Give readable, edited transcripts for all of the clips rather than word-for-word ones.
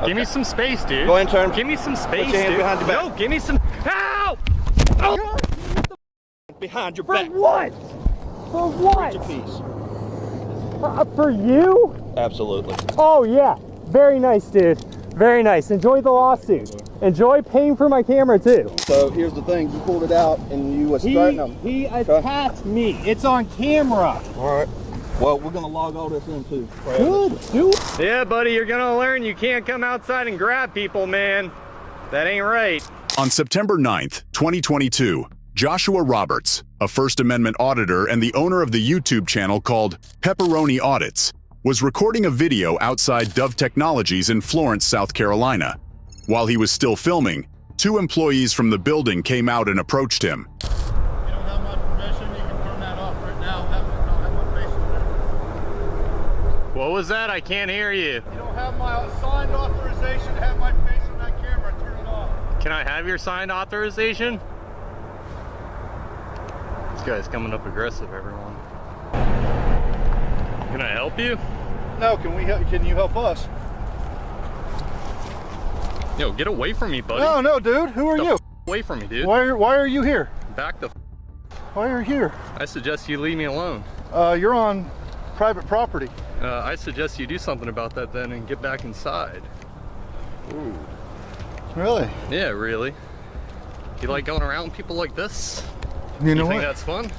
Okay. Give me some space, dude. Go ahead and turn. Give me some space, Put your hand dude. behind your back. No, give me some. Ow! Oh. Behind your For back. what? For what? Your piece. For you? Absolutely. Oh yeah, very nice, dude. Very nice. Enjoy the lawsuit. Enjoy paying for my camera too. So here's the thing: you pulled it out and you was starting them. He attacked me. It's on camera. All right. Well, we're gonna log all this in too. Good, dude. Yeah, buddy, you're gonna learn you can't come outside and grab people, man. That ain't right. On September 9th, 2022, Joshua Roberts, a First Amendment auditor and the owner of the YouTube channel called Pepperoni Audits, was recording a video outside Dove Technologies in Florence, South Carolina. While he was still filming, two employees from the building came out and approached him. You don't have my permission, you can turn that off right now. Have my face in there. What was that? I can't hear you. You don't have my signed authorization to have my face on that camera. Turn it off. Can I have your signed authorization? This guy's coming up aggressive, everyone. Can I help you? No, can you help us? Yo, get away from me, buddy. No, dude. Who are you? Away from me, dude. Why are you here? Back the Why are you here? I suggest you leave me alone. You're on private property. I suggest you do something about that then and get back inside. Ooh. Really? Yeah, really. You like going around with people like this? You know You think what? that's fun?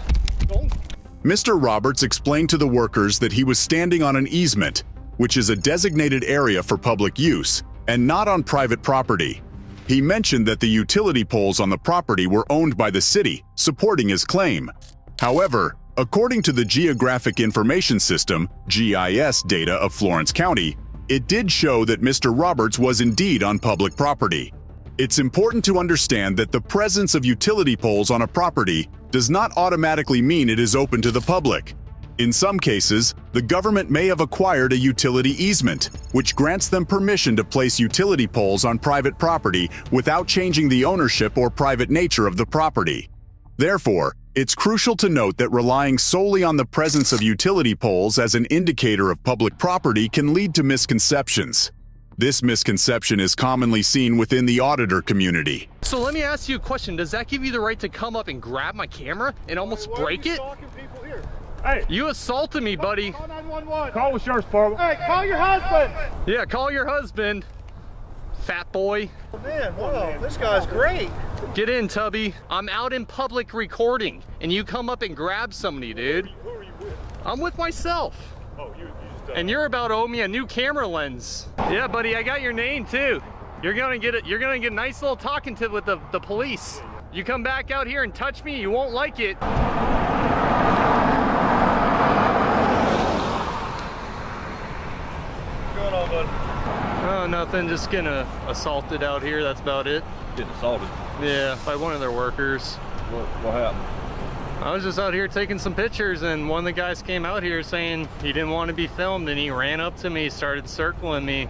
Mr. Roberts explained to the workers that he was standing on an easement, which is a designated area for public use, and not on private property. He mentioned that the utility poles on the property were owned by the city, supporting his claim. However, according to the Geographic Information System (GIS) data of Florence County, it did show that Mr. Roberts was indeed on public property. It's important to understand that the presence of utility poles on a property does not automatically mean it is open to the public. In some cases, the government may have acquired a utility easement, which grants them permission to place utility poles on private property without changing the ownership or private nature of the property. Therefore, it's crucial to note that relying solely on the presence of utility poles as an indicator of public property can lead to misconceptions. This misconception is commonly seen within the auditor community. So let me ask you a question. Does that give you the right to come up and grab my camera and almost break it? People here? Hey, You assaulted me, buddy. Call 911. call the sheriff's department. Hey, call your husband. Yeah, call your husband, fat boy. Oh, man, whoa, this guy's great. Get in, Tubby. I'm out in public recording, and you come up and grab somebody, dude. Who are you with? I'm with myself. Oh, you just And you're about to owe me a new camera lens. Yeah, buddy, I got your name too. You're gonna get it. You're gonna get a nice little talking to with the police. You come back out here and touch me, you won't like it. What's going on, bud? Oh, nothing. Just getting assaulted out here. That's about it. Getting assaulted. Yeah, by one of their workers. What happened? I was just out here taking some pictures, and one of the guys came out here saying he didn't want to be filmed, and he ran up to me, started circling me,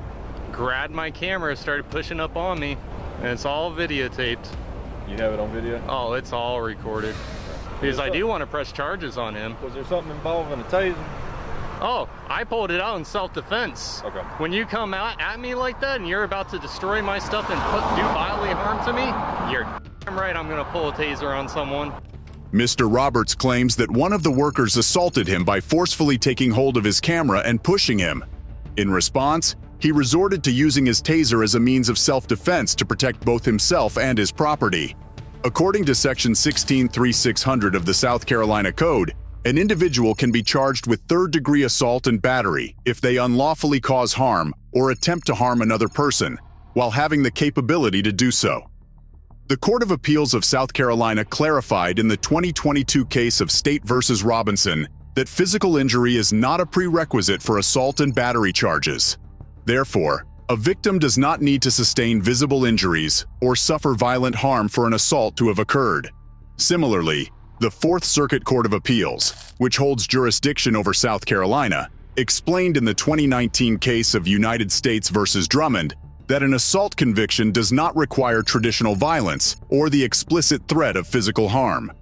grabbed my camera, started pushing up on me, and it's all videotaped. You have it on video? Oh, it's all recorded. Because I do want to press charges on him. Was there something involving a tasing? Oh, I pulled it out in self-defense. Okay. When you come out at me like that and you're about to destroy my stuff and do bodily harm to me, you're damn right I'm gonna pull a taser on someone. Mr. Roberts claims that one of the workers assaulted him by forcefully taking hold of his camera and pushing him. In response, he resorted to using his taser as a means of self-defense to protect both himself and his property. According to Section 163600 of the South Carolina Code, an individual can be charged with third-degree assault and battery if they unlawfully cause harm or attempt to harm another person, while having the capability to do so. The Court of Appeals of South Carolina clarified in the 2022 case of State v. Robinson that physical injury is not a prerequisite for assault and battery charges. Therefore, a victim does not need to sustain visible injuries or suffer violent harm for an assault to have occurred. Similarly, the Fourth Circuit Court of Appeals, which holds jurisdiction over South Carolina, explained in the 2019 case of United States v. Drummond that an assault conviction does not require traditional violence or the explicit threat of physical harm.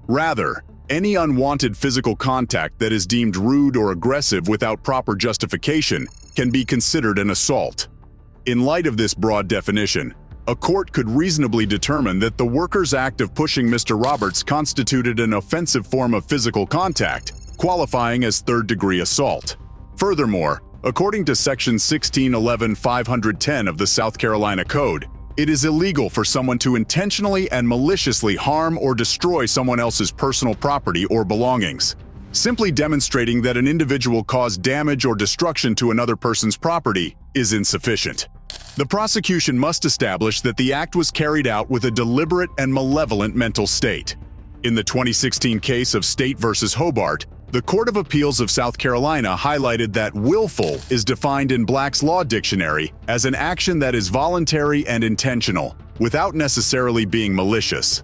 Rather, any unwanted physical contact that is deemed rude or aggressive without proper justification can be considered an assault. In light of this broad definition, a court could reasonably determine that the worker's act of pushing Mr. Roberts constituted an offensive form of physical contact, qualifying as third-degree assault. Furthermore, according to Section 1611-510 of the South Carolina Code, it is illegal for someone to intentionally and maliciously harm or destroy someone else's personal property or belongings. Simply demonstrating that an individual caused damage or destruction to another person's property is insufficient. The prosecution must establish that the act was carried out with a deliberate and malevolent mental state. In the 2016 case of State v. Hobart, the Court of Appeals of South Carolina highlighted that willful is defined in Black's Law Dictionary as an action that is voluntary and intentional, without necessarily being malicious.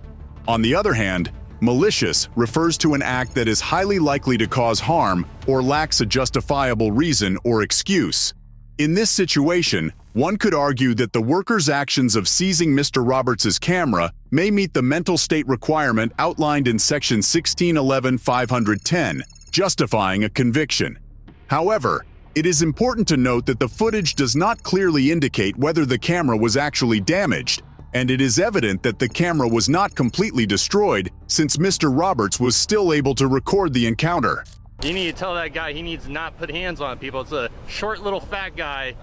On the other hand, malicious refers to an act that is highly likely to cause harm or lacks a justifiable reason or excuse. In this situation, one could argue that the worker's actions of seizing Mr. Roberts' camera may meet the mental state requirement outlined in Section 1611-510, justifying a conviction. However, it is important to note that the footage does not clearly indicate whether the camera was actually damaged, and it is evident that the camera was not completely destroyed since Mr. Roberts was still able to record the encounter. You need to tell that guy he needs to not put hands on people. It's a short little fat guy.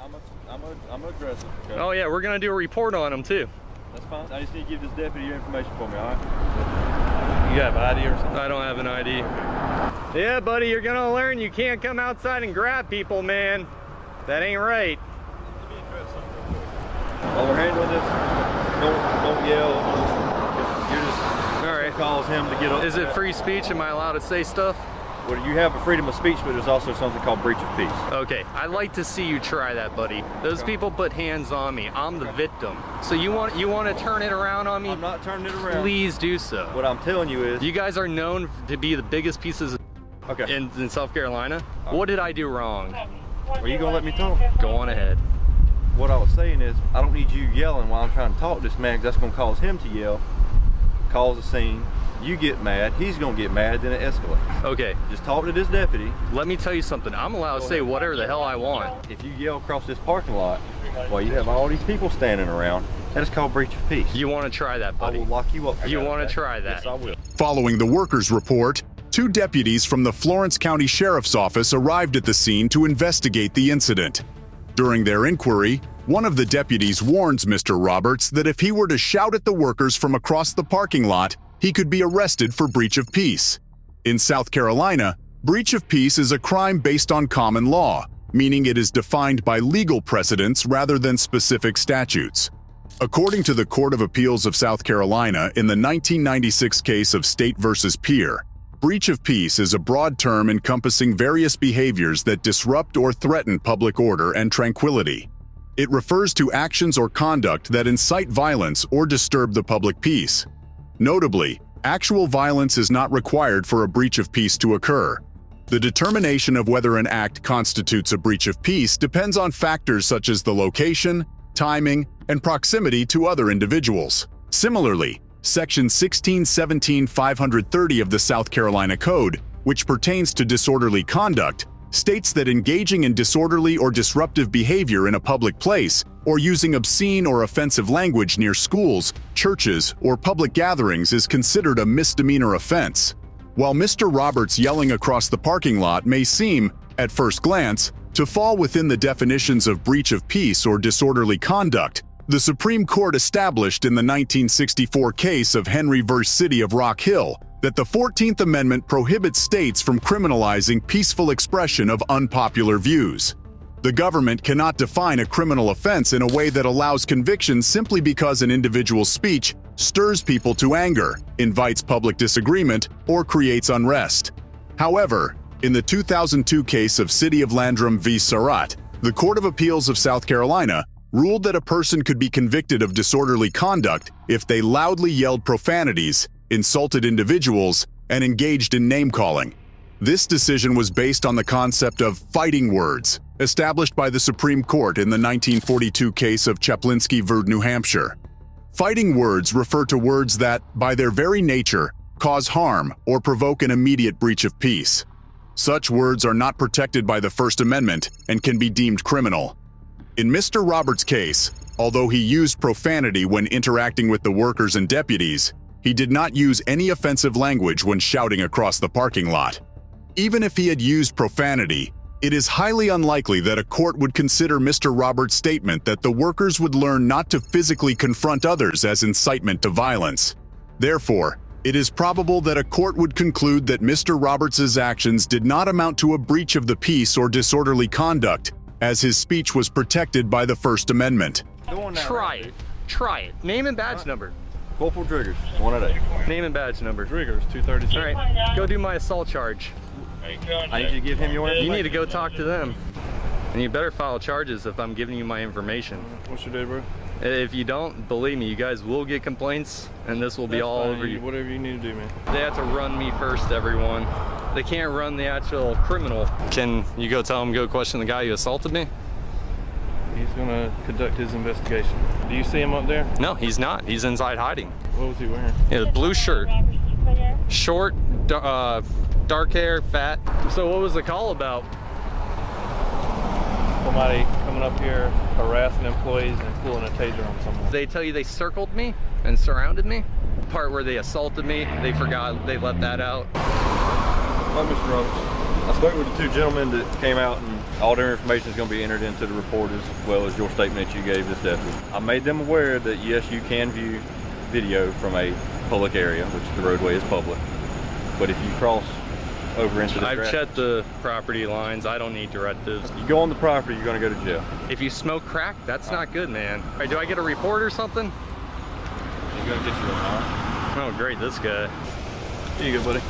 I'm aggressive. Okay? Oh yeah, we're gonna do a report on him too. That's fine. I just need to give this deputy your information for me, all right? You have an ID or something? I don't have an ID. Yeah, buddy, you're gonna learn you can't come outside and grab people, man. That ain't right. Let me address something real quick. While we're handling this, don't yell. You're just All right. cause him to get up. Is it free speech? Am I allowed to say stuff? Well, you have a freedom of speech, but there's also something called breach of peace. Okay, I'd like to see you try that, buddy. Those people put hands on me. I'm the victim. So you want to turn it around on me? I'm not turning it around. Please do so. What I'm telling you is... You guys are known to be the biggest pieces of Okay. in South Carolina. What did I do wrong? Are you going to let me talk? Go on ahead. What I was saying is, I don't need you yelling while I'm trying to talk to this man, because that's going to cause him to yell, cause a scene. You get mad, he's going to get mad, then it escalates. Okay. Just talk to this deputy. Let me tell you something. I'm allowed to say whatever the hell I want. If you yell across this parking lot, while you have all these people standing around, that is called breach of peace. You want to try that, I buddy? will lock you up for You that, want to okay? try that? Yes, I will. Following the workers' report, 2 deputies from the Florence County Sheriff's Office arrived at the scene to investigate the incident. During their inquiry, one of the deputies warns Mr. Roberts that if he were to shout at the workers from across the parking lot, he could be arrested for breach of peace. In South Carolina, breach of peace is a crime based on common law, meaning it is defined by legal precedents rather than specific statutes. According to the Court of Appeals of South Carolina in the 1996 case of State v. Peer, breach of peace is a broad term encompassing various behaviors that disrupt or threaten public order and tranquility. It refers to actions or conduct that incite violence or disturb the public peace. Notably, actual violence is not required for a breach of peace to occur. The determination of whether an act constitutes a breach of peace depends on factors such as the location, timing, and proximity to other individuals. Similarly, Section 1617-530 of the South Carolina Code, which pertains to disorderly conduct, states that engaging in disorderly or disruptive behavior in a public place or using obscene or offensive language near schools, churches, or public gatherings is considered a misdemeanor offense. While Mr. Roberts yelling across the parking lot may seem, at first glance, to fall within the definitions of breach of peace or disorderly conduct, the Supreme Court established in the 1964 case of Henry v. City of Rock Hill that the 14th Amendment prohibits states from criminalizing peaceful expression of unpopular views. The government cannot define a criminal offense in a way that allows conviction simply because an individual's speech stirs people to anger, invites public disagreement, or creates unrest. However, in the 2002 case of City of Landrum v. Surratt, the Court of Appeals of South Carolina ruled that a person could be convicted of disorderly conduct if they loudly yelled profanities, insulted individuals, and engaged in name-calling. This decision was based on the concept of fighting words, established by the Supreme Court in the 1942 case of Chaplinsky v. New Hampshire. Fighting words refer to words that, by their very nature, cause harm or provoke an immediate breach of peace. Such words are not protected by the First Amendment and can be deemed criminal. In Mr. Roberts' case, although he used profanity when interacting with the workers and deputies, he did not use any offensive language when shouting across the parking lot. Even if he had used profanity, it is highly unlikely that a court would consider Mr. Roberts' statement that the workers would learn not to physically confront others as incitement to violence. Therefore, it is probable that a court would conclude that Mr. Roberts' actions did not amount to a breach of the peace or disorderly conduct, as his speech was protected by the First Amendment. Try it. Try it. Name and badge number. Corporal Triggers, 108. Name and badge number. Triggers, 236. All right, go do my assault charge. I need you to give him your information. You need to go talk to them. And you better file charges if I'm giving you my information. What's your day, bro? If you don't, believe me, you guys will get complaints, and this will be all over you. Whatever you need to do, man. They have to run me first, everyone. They can't run the actual criminal. Can you go tell him, go question the guy who assaulted me? He's gonna conduct his investigation. Do you see him up there? No, he's not. He's inside hiding. What was he wearing? He had a blue shirt. Short, dark hair, fat. So what was the call about? Somebody coming up here harassing employees and pulling a taser on someone. They tell you they circled me and surrounded me? The part where they assaulted me, they forgot, they left that out. Hi, Mr. Roberts. I spoke with the two gentlemen that came out, and all their information is going to be entered into the report as well as your statement that you gave this deputy. I made them aware that yes, you can view video from a public area, which the roadway is public. But if you cross over into the I've checked the property lines. I don't need directives. You go on the property, you're going to go to jail. If you smoke crack, that's not good, man. All right, do I get a report or something? You're going to get you a car. Oh, great, this guy. Here you go, buddy.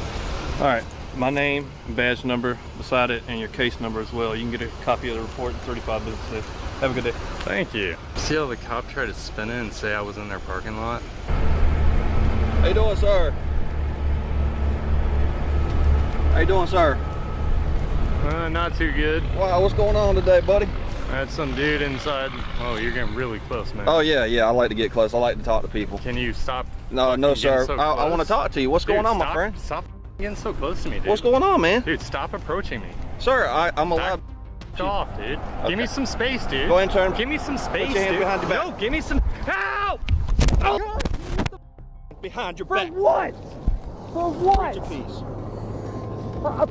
All right, my name, badge number beside it, and your case number as well. You can get a copy of the report in 35 business days. Have a good day. Thank you. See how the cop tried to spin it and say I was in their parking lot? How you doing, sir? How you doing, sir? Not too good. Wow, what's going on today, buddy? I had some dude inside. Oh, you're getting really close, man. Oh, yeah, I like to get close. I like to talk to people. Can you stop? No, sir. So I want to talk to you. What's going on, my friend? Stop getting so close to me, dude. What's going on, man? Dude, stop approaching me. Sir, I'm allowed. Back off, dude. Okay. Give me some space, dude. Go ahead and turn. Give me some space, Put your hands dude. behind your back. No, give me some. Ow! Oh! Behind your For back. what? For what? Your piece.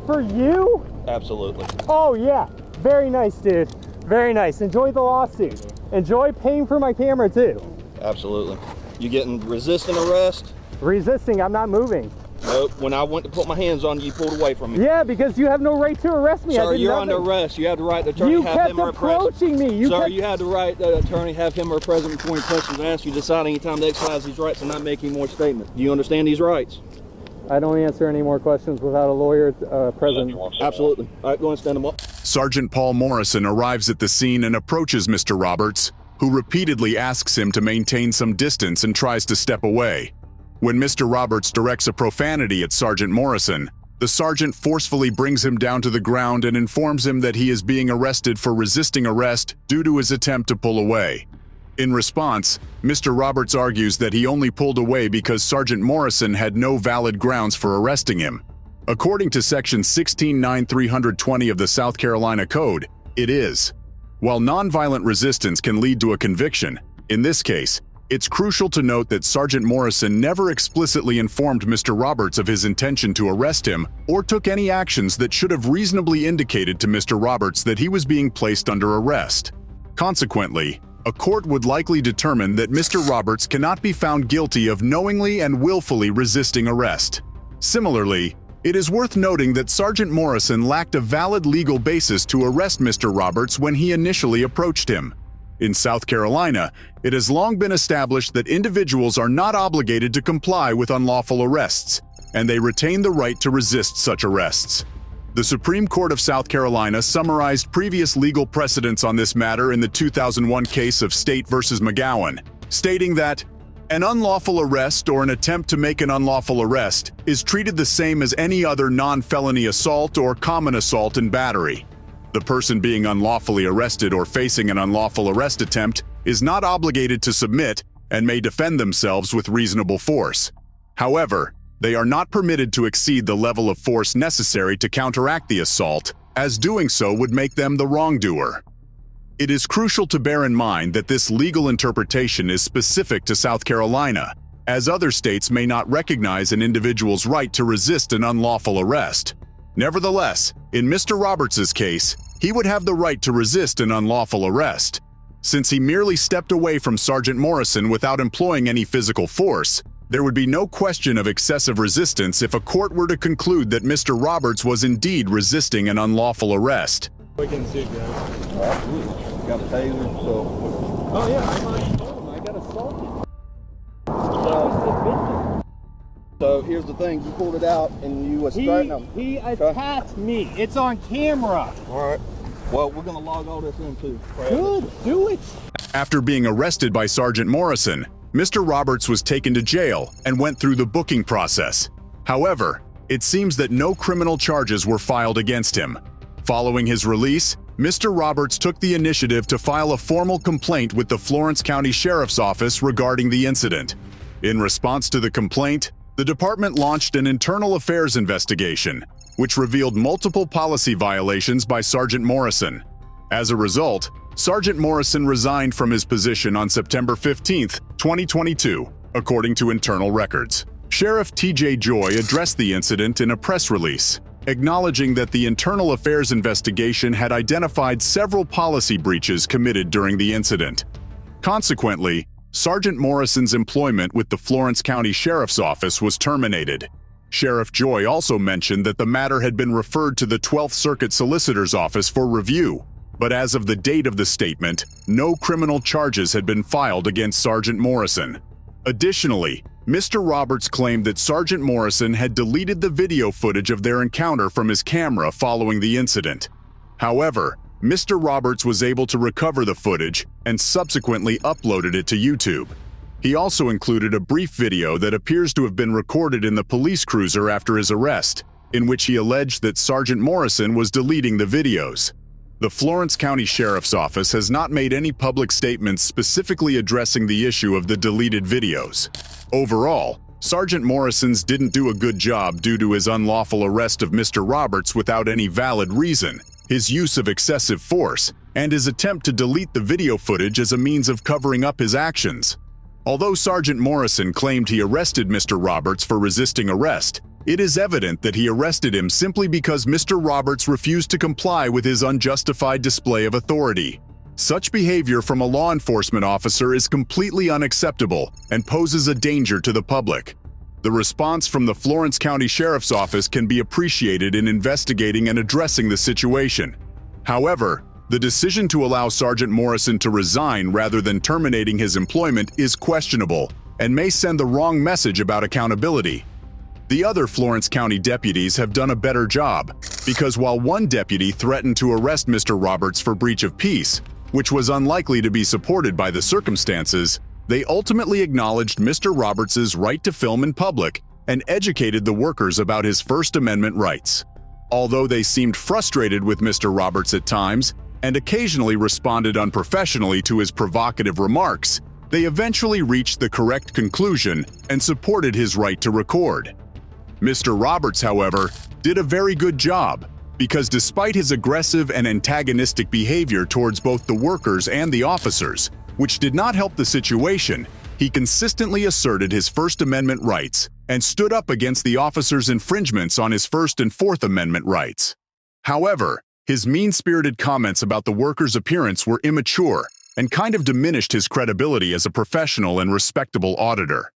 For you? Absolutely. Oh yeah, very nice, dude. Very nice. Enjoy the lawsuit. Enjoy paying for my camera too. Absolutely. You getting resisting arrest? Resisting, I'm not moving. Nope. When I went to put my hands on you, you pulled away from me. Yeah, because you have no right to arrest me. Sir, I did you're nothing. under arrest. You have the right to attorney You have kept him or approaching me. Sir, you have the right to attorney have him or present before any questions asked. You decide any time to exercise these rights and not make any more statements. Do you understand these rights? I don't answer any more questions without a lawyer present. Absolutely. All right, go and stand them up. Sergeant Paul Morrison arrives at the scene and approaches Mr. Roberts, who repeatedly asks him to maintain some distance and tries to step away. When Mr. Roberts directs a profanity at Sergeant Morrison, the sergeant forcefully brings him down to the ground and informs him that he is being arrested for resisting arrest due to his attempt to pull away. In response, Mr. Roberts argues that he only pulled away because Sergeant Morrison had no valid grounds for arresting him. According to Section 16-9320 of the South Carolina Code, it is. While nonviolent resistance can lead to a conviction, in this case, it's crucial to note that Sergeant Morrison never explicitly informed Mr. Roberts of his intention to arrest him or took any actions that should have reasonably indicated to Mr. Roberts that he was being placed under arrest. Consequently, a court would likely determine that Mr. Roberts cannot be found guilty of knowingly and willfully resisting arrest. Similarly, it is worth noting that Sergeant Morrison lacked a valid legal basis to arrest Mr. Roberts when he initially approached him. In South Carolina, it has long been established that individuals are not obligated to comply with unlawful arrests, and they retain the right to resist such arrests. The Supreme Court of South Carolina summarized previous legal precedents on this matter in the 2001 case of State v. McGowan, stating that an unlawful arrest or an attempt to make an unlawful arrest is treated the same as any other non-felony assault or common assault and battery. The person being unlawfully arrested or facing an unlawful arrest attempt is not obligated to submit and may defend themselves with reasonable force. However, they are not permitted to exceed the level of force necessary to counteract the assault, as doing so would make them the wrongdoer. It is crucial to bear in mind that this legal interpretation is specific to South Carolina, as other states may not recognize an individual's right to resist an unlawful arrest. Nevertheless, in Mr. Roberts' case, he would have the right to resist an unlawful arrest. Since he merely stepped away from Sergeant Morrison without employing any physical force, there would be no question of excessive resistance if a court were to conclude that Mr. Roberts was indeed resisting an unlawful arrest. We can see, guys. Absolutely. Got a taser, so. Oh yeah, I already told him I got assaulted. So here's the thing, you pulled it out and you was threatening him. He attacked me. It's on camera. All right. Well, we're gonna log all this in too. Good, do it. After being arrested by Sergeant Morrison, Mr. Roberts was taken to jail and went through the booking process. However, it seems that no criminal charges were filed against him. Following his release, Mr. Roberts took the initiative to file a formal complaint with the Florence County Sheriff's Office regarding the incident. In response to the complaint, the department launched an internal affairs investigation, which revealed multiple policy violations by Sergeant Morrison. As a result, Sergeant Morrison resigned from his position on September 15, 2022, according to internal records. Sheriff T.J. Joy addressed the incident in a press release, acknowledging that the internal affairs investigation had identified several policy breaches committed during the incident. Consequently, Sergeant Morrison's employment with the Florence County Sheriff's Office was terminated. Sheriff Joy also mentioned that the matter had been referred to the 12th Circuit Solicitor's Office for review, but as of the date of the statement, no criminal charges had been filed against Sergeant Morrison. Additionally, Mr. Roberts claimed that Sergeant Morrison had deleted the video footage of their encounter from his camera following the incident. However, Mr. Roberts was able to recover the footage and subsequently uploaded it to YouTube. He also included a brief video that appears to have been recorded in the police cruiser after his arrest, in which he alleged that Sergeant Morrison was deleting the videos. The Florence County Sheriff's Office has not made any public statements specifically addressing the issue of the deleted videos. Overall, Sergeant Morrison's didn't do a good job due to his unlawful arrest of Mr. Roberts without any valid reason, his use of excessive force, and his attempt to delete the video footage as a means of covering up his actions. Although Sergeant Morrison claimed he arrested Mr. Roberts for resisting arrest, it is evident that he arrested him simply because Mr. Roberts refused to comply with his unjustified display of authority. Such behavior from a law enforcement officer is completely unacceptable and poses a danger to the public. The response from the Florence County Sheriff's Office can be appreciated in investigating and addressing the situation. However, the decision to allow Sergeant Morrison to resign rather than terminating his employment is questionable and may send the wrong message about accountability. The other Florence County deputies have done a better job, because while one deputy threatened to arrest Mr. Roberts for breach of peace, which was unlikely to be supported by the circumstances, they ultimately acknowledged Mr. Roberts' right to film in public and educated the workers about his First Amendment rights. Although they seemed frustrated with Mr. Roberts at times and occasionally responded unprofessionally to his provocative remarks, they eventually reached the correct conclusion and supported his right to record. Mr. Roberts, however, did a very good job, because despite his aggressive and antagonistic behavior towards both the workers and the officers, which did not help the situation, he consistently asserted his First Amendment rights and stood up against the officers' infringements on his First and Fourth Amendment rights. However, his mean-spirited comments about the workers' appearance were immature and kind of diminished his credibility as a professional and respectable auditor.